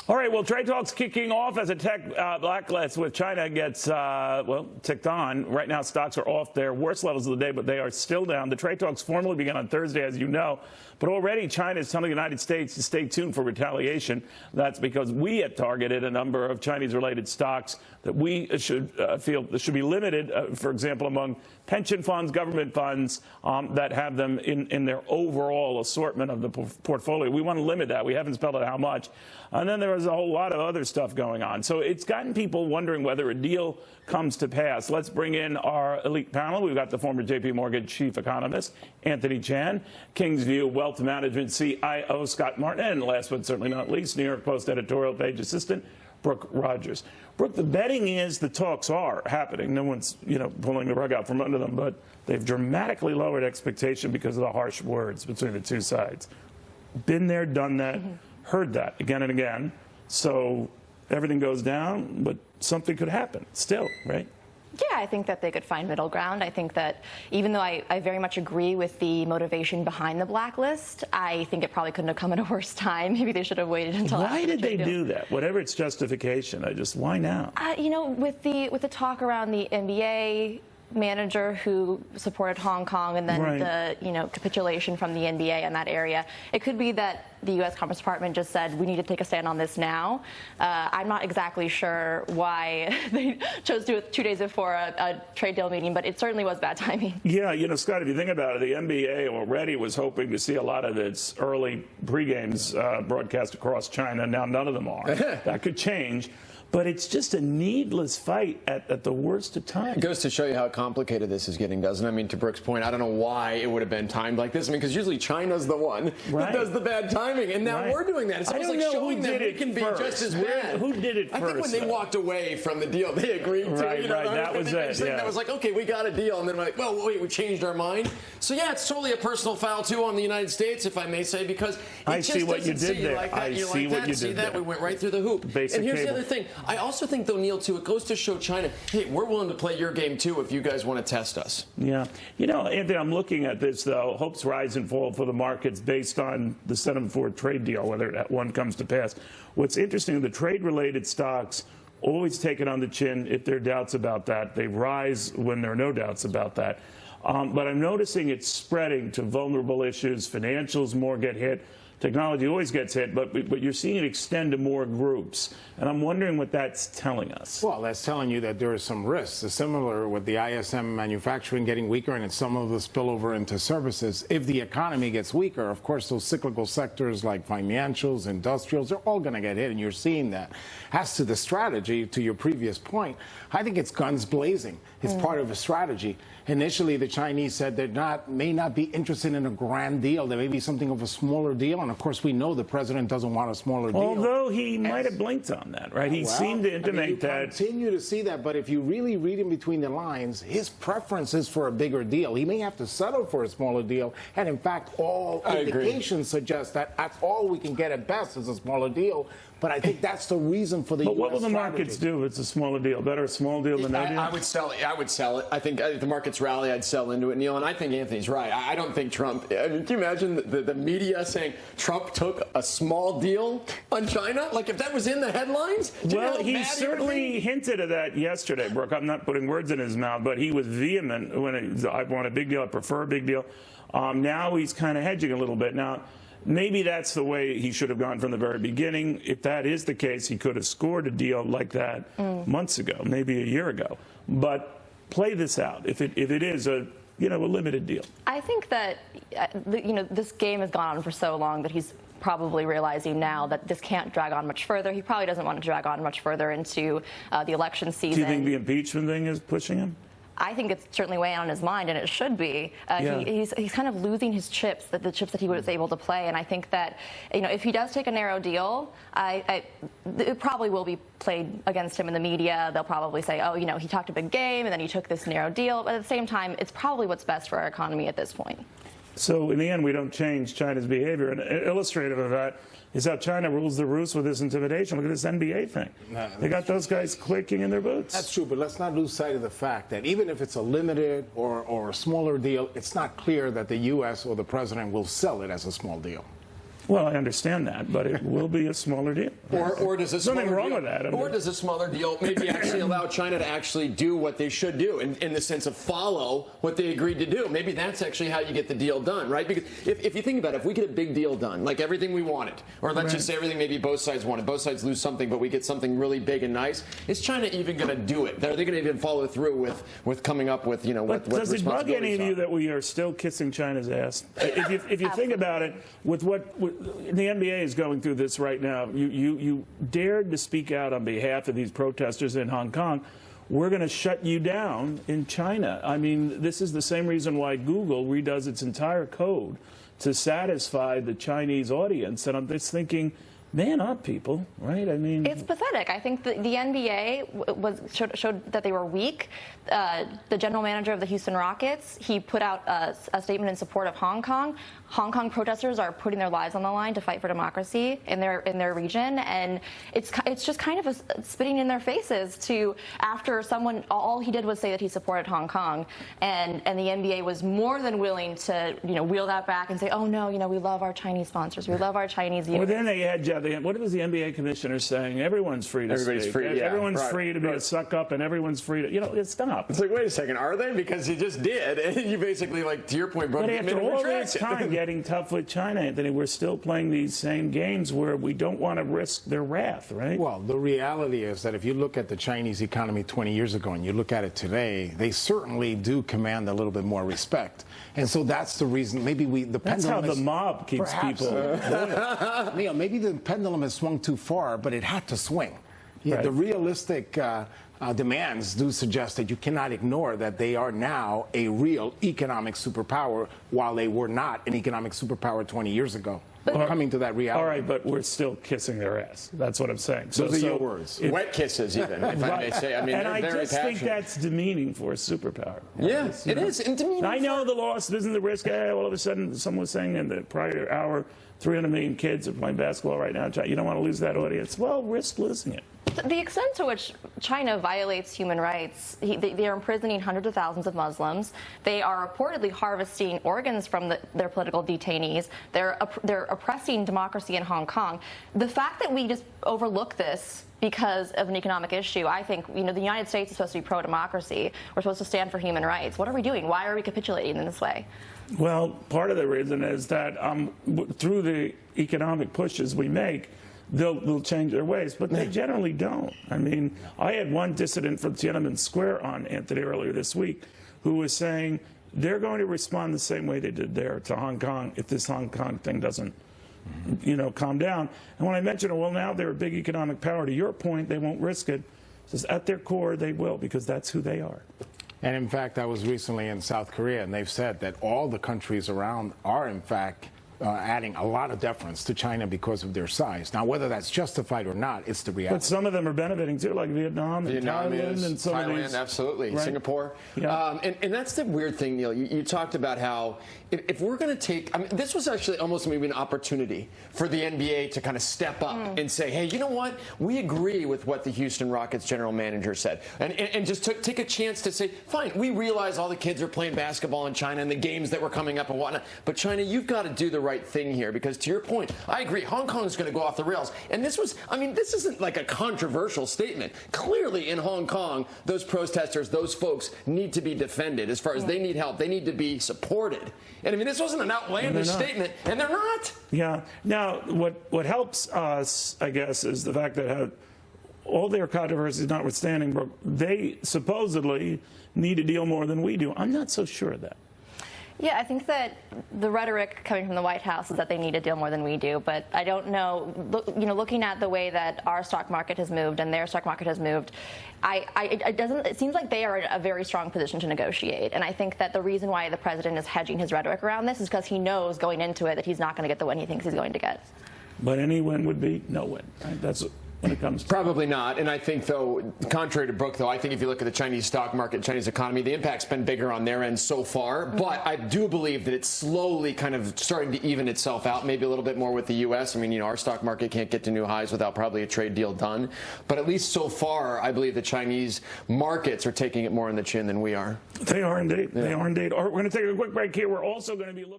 All right, well, trade talks kicking off as a tech blacklist with China gets, ticked on. Right now, stocks are off their worst levels of the day, but they are still down. The trade talks formally began on Thursday, as you know. But already, China is telling the United States to stay tuned for retaliation. That's because we have targeted a number of Chinese-related stocks that we should feel should be limited, for example, among pension funds, government funds that have them in their overall assortment of the portfolio. We want to limit that. We haven't spelled out how much. And then there was a whole lot of other stuff going on. So it's gotten people wondering whether a deal comes to pass. Let's bring in our elite panel. We've got the former J.P. Morgan chief economist, Anthony Chan, Kingsview Wealth Management CIO, Scott Martin, and last but certainly not least, New York Post editorial page assistant, Brooke Rogers. Brooke, the betting is the talks are happening. No one's, pulling the rug out from under them, but they've dramatically lowered expectation because of the harsh words between the two sides. Been there, done that, heard that again and again. So everything goes down, but something could happen still, right? Yeah, I think that they could find middle ground. I think that even though I very much agree with the motivation behind the blacklist, I think it probably couldn't have come at a worse time. Maybe they should have waited until after. Why did they do that? Whatever its justification, why now? With the talk around the NBA manager who supported Hong Kong and then the capitulation from the NBA in that area, it could be that the U.S. Commerce Department just said we need to take a stand on this now. I'm not exactly sure why they chose to do it 2 days before a trade deal meeting, but it certainly was bad timing. Yeah, Scott, if you think about it, the NBA already was hoping to see a lot of its early pre-games broadcast across China. Now none of them are. That could change. But it's just a needless fight at the worst of times. It goes to show you how complicated this is getting, doesn't it? I mean, to Brooke's point, I don't know why it would have been timed like this. I mean, because usually China's the one that does the bad timing, and now we're doing that. It's almost like showing that we can be just as bad. Who did it first? I think when they walked away from the deal, they agreed to it. That was it. That was like, okay, we got a deal, and then we're like, well, wait, we changed our mind. So yeah, it's totally a personal foul too on the United States, if I may say, because I see what you did there. I see what you did there. We went right through the hoop. And here's the other thing. I also think, though, Neil, too, it goes to show China, hey, we're willing to play your game, too, if you guys want to test us. Yeah. Anthony, I'm looking at this, though. Hopes rise and fall for the markets based on the sentiment for a trade deal, whether that one comes to pass. What's interesting, the trade-related stocks always take it on the chin if there are doubts about that. They rise when there are no doubts about that. But I'm noticing it's spreading to vulnerable issues. Financials more get hit. Technology always gets hit, but you're seeing it extend to more groups. And I'm wondering what that's telling us. Well, that's telling you that there are some risks. It's similar with the ISM manufacturing getting weaker and some of the spillover into services. If the economy gets weaker, of course, those cyclical sectors like financials, industrials, they're all going to get hit, and you're seeing that. As to the strategy, to your previous point, I think it's guns blazing. It's part of a strategy. Initially, the Chinese said they may not be interested in a grand deal. There may be something of a smaller deal. And, of course, we know the president doesn't want a smaller deal. Although he might have blinked on that, right? He seemed to intimate that. You continue to see that. But if you really read in between the lines, his preference is for a bigger deal. He may have to settle for a smaller deal. And, in fact, all indications suggest that that's all we can get at best is a smaller deal. But I think that's the reason for the U.S. But what will the markets do if it's a smaller deal? Better a small deal than no deal? I would sell it. I would sell it. I think if the markets rally, I'd sell into it, Neil. And I think Anthony's right. I don't think Trump. I mean, can you imagine the media saying Trump took a small deal on China? Like if that was in the headlines? Well, he certainly hinted at that yesterday, Brooke. I'm not putting words in his mouth, but he was vehement when I want a big deal. I prefer a big deal. Now he's kind of hedging a little bit. Now, maybe that's the way he should have gone from the very beginning. If that is the case, he could have scored a deal like that months ago, maybe a year ago. But play this out. If it is a limited deal. I think that this game has gone on for so long that he's probably realizing now that this can't drag on much further. He probably doesn't want to drag on much further into the election season. Do you think the impeachment thing is pushing him? I think it's certainly weighing on his mind, and it should be. He's kind of losing his chips, the chips that he was able to play. And I think that if he does take a narrow deal, it probably will be played against him in the media. They'll probably say, oh, he talked a big game, and then he took this narrow deal. But at the same time, it's probably what's best for our economy at this point. So in the end, we don't change China's behavior. And illustrative of that is how China rules the roost with this intimidation. Look at this NBA thing. They got those guys clicking in their boots. That's true, but let's not lose sight of the fact that even if it's a limited or a smaller deal, it's not clear that the U.S. or the president will sell it as a small deal. Well, I understand that, but it will be a smaller deal. Or does a smaller Nothing wrong deal, with that. Or does a smaller deal maybe actually allow China to actually do what they should do in the sense of follow what they agreed to do? Maybe that's actually how you get the deal done, right? Because if you think about it, if we get a big deal done, like everything we wanted, or let's just say everything maybe both sides wanted, both sides lose something, but we get something really big and nice, is China even going to do it? Are they going to even follow through with coming up with, what does it bug any of you are? that we are still kissing China's ass? If you think about it, with the NBA is going through this right now. You dared to speak out on behalf of these protesters in Hong Kong. We're going to shut you down in China. I mean, this is the same reason why Google redoes its entire code to satisfy the Chinese audience. And I'm just thinking, man up, people, right? I mean, it's pathetic. I think the NBA showed that they were weak. The general manager of the Houston Rockets, he put out a statement in support of Hong Kong. Hong Kong protesters are putting their lives on the line to fight for democracy in their region, and it's just kind of spitting in their faces to after someone all he did was say that he supported Hong Kong, and the NBA was more than willing to wheel that back and say, oh no, we love our Chinese sponsors, we love our Chinese viewers. Well, then they had what was the NBA commissioner saying? Everyone's free to speak. Everyone's free to be a suck up, and everyone's free to stop. It's like, wait a second, are they? Because you just did, and you basically, like, to your point, brought but after all this time getting tough with China, Anthony, we're still playing these same games where we don't want to risk their wrath, right? Well, the reality is that if you look at the Chinese economy 20 years ago and you look at it today, they certainly do command a little bit more respect. And so that's the reason. Maybe that's how the mob keeps people. Maybe the pendulum has swung too far, but it had to swing. Yeah, right. The realistic demands do suggest that you cannot ignore that they are now a real economic superpower, while they were not an economic superpower 20 years ago. We're coming to that reality. All right, but we're still kissing their ass. That's what I'm saying. Those are your words. Wet kisses, even, if I may say. I mean, and they're I very just passionate. think that's demeaning for a superpower. Yeah, it is. And demeaning. I know the loss isn't the risk. All of a sudden, someone was saying in the prior hour, 300 million kids are playing basketball right now. You don't want to lose that audience. Well, risk losing it. The extent to which China violates human rights, they are imprisoning hundreds of thousands of Muslims. They are reportedly harvesting organs from their political detainees. They're oppressing democracy in Hong Kong. The fact that we just overlook this because of an economic issue, I think, the United States is supposed to be pro-democracy. We're supposed to stand for human rights. What are we doing? Why are we capitulating in this way? Well, part of the reason is that through the economic pushes we make, they'll change their ways, but they generally don't. I mean, I had one dissident from Tiananmen Square on, Anthony, earlier this week, who was saying they're going to respond the same way they did there to Hong Kong if this Hong Kong thing doesn't, calm down. And when I mentioned, well, now they're a big economic power, to your point, they won't risk it. Says at their core, they will, because that's who they are. And in fact, I was recently in South Korea, and they've said that all the countries around are, in fact, adding a lot of deference to China because of their size. Now, whether that's justified or not, it's the reality. But some of them are benefiting too, like Vietnam and Thailand and some of these. Absolutely. Right? Singapore. Yeah. And that's the weird thing, Neil. You talked about how if we're going to take, this was actually almost maybe an opportunity for the NBA to kind of step up and say, hey, you know what? We agree with what the Houston Rockets general manager said. And just take a chance to say, fine, we realize all the kids are playing basketball in China and the games that were coming up and whatnot. But China, you've got to do the right thing here, because to your point, I agree, Hong Kong is going to go off the rails. And this isn't like a controversial statement. Clearly in Hong Kong, those protesters, those folks need to be defended as far as they need help. They need to be supported. And this wasn't an outlandish statement, and they're not. Yeah. Now, what helps us, I guess, is the fact that all their controversies notwithstanding, they supposedly need a deal more than we do. I'm not so sure of that. Yeah, I think that the rhetoric coming from the White House is that they need a deal more than we do, but I don't know. Looking at the way that our stock market has moved and their stock market has moved, it seems like they are in a very strong position to negotiate. And I think that the reason why the president is hedging his rhetoric around this is because he knows going into it that he's not going to get the win he thinks he's going to get. But any win would be no win. Right? That's when it comes to probably not. And I think, though, contrary to Brooke, though, I think if you look at the Chinese stock market, Chinese economy, the impact's been bigger on their end so far. But I do believe that it's slowly kind of starting to even itself out, maybe a little bit more with the U.S. Our stock market can't get to new highs without probably a trade deal done. But at least so far, I believe the Chinese markets are taking it more on the chin than we are. They are indeed. Yeah. They are indeed. All right, we're going to take a quick break here. We're also going to be looking